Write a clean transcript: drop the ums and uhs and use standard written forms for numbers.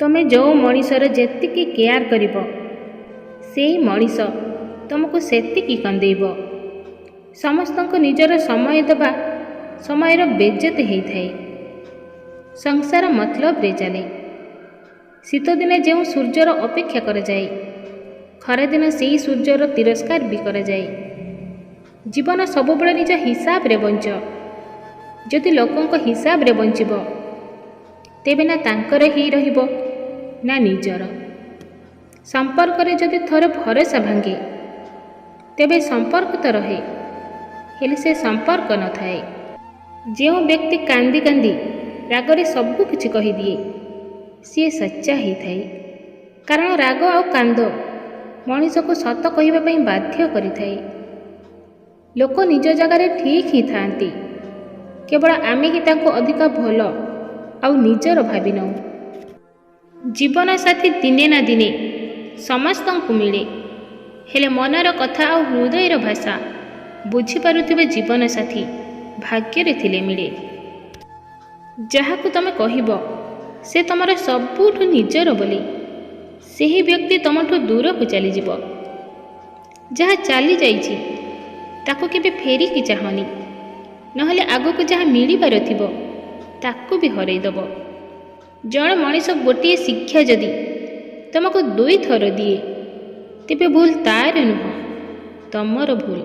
ତମେ ଯେଉଁ ମଣିଷର ଯେତିକି କେୟାର କରିବ ସେହି ମଣିଷ ତୁମକୁ ସେତିକି କନ୍ଦେଇବ। ସମସ୍ତଙ୍କୁ ନିଜର ସମୟ ଦେବା ସମୟର ବେଜ୍ଜତ ହେଇଥାଏ। ସଂସାର ମତଲବରେ ଚାଲେ। ଶୀତଦିନେ ଯେଉଁ ସୂର୍ଯ୍ୟର ଅପେକ୍ଷା କରାଯାଏ, ଖରାଦିନ ସେହି ସୂର୍ଯ୍ୟର ତିରସ୍କାର ବି କରାଯାଏ। ଜୀବନ ସବୁବେଳେ ନିଜ ହିସାବରେ ବଞ୍ଚ। ଯଦି ଲୋକଙ୍କ ହିସାବରେ ବଞ୍ଚିବ ତେବେ ନା ତାଙ୍କର ହିଁ ରହିବ ନା ନିଜର। ସମ୍ପର୍କରେ ଯଦି ଥରେ ଭରସା ଭାଙ୍ଗେ ତେବେ ସମ୍ପର୍କ ତ ରହେ, ହେଲେ ସେ ସମ୍ପର୍କ ନଥାଏ। ଯେଉଁ ବ୍ୟକ୍ତି କାନ୍ଦି କାନ୍ଦି ରାଗରେ ସବୁ କିଛି କହିଦିଏ ସିଏ ସଚ୍ଚା ହେଇଥାଏ। କାରଣ ରାଗ ଆଉ କାନ୍ଦ ମଣିଷକୁ ସତ କହିବା ପାଇଁ ବାଧ୍ୟ କରିଥାଏ। ଲୋକ ନିଜ ଜାଗାରେ ଠିକ୍ ହିଁ ଥାଆନ୍ତି, କେବଳ ଆମେ ହିଁ ତାଙ୍କୁ ଅଧିକ ଭଲ ଆଉ ନିଜର ଭାବି ନେଉ। ଜୀବନ ସାଥୀ ଦିନେ ନା ଦିନେ ସମସ୍ତଙ୍କୁ ମିଳେ, ହେଲେ ମନର କଥା ଆଉ ହୃଦୟର ଭାଷା ବୁଝିପାରୁଥିବା ଜୀବନସାଥୀ ଭାଗ୍ୟରେ ଥିଲେ ମିଳେ। ଯାହାକୁ ତମେ କହିବ ସେ ତମର ସବୁଠୁ ନିଜର ବୋଲି, ସେହି ବ୍ୟକ୍ତି ତମଠୁ ଦୂରକୁ ଚାଲିଯିବ। ଯାହା ଚାଲିଯାଇଛି ତାକୁ କେବେ ଫେରିକି ଚାହଁନି, ନହେଲେ ଆଗକୁ ଯାହା ମିଳିବାର ଥିବ ତାକୁ ବି ହରେଇଦେବ। ଜଣେ ମଣିଷ ଗୋଟିଏ ଶିକ୍ଷା ଯଦି ତୁମକୁ 2 ଥର ଦିଏ ତେବେ ଭୁଲ ତାର ନୁହଁ, ତମର ଭୁଲ।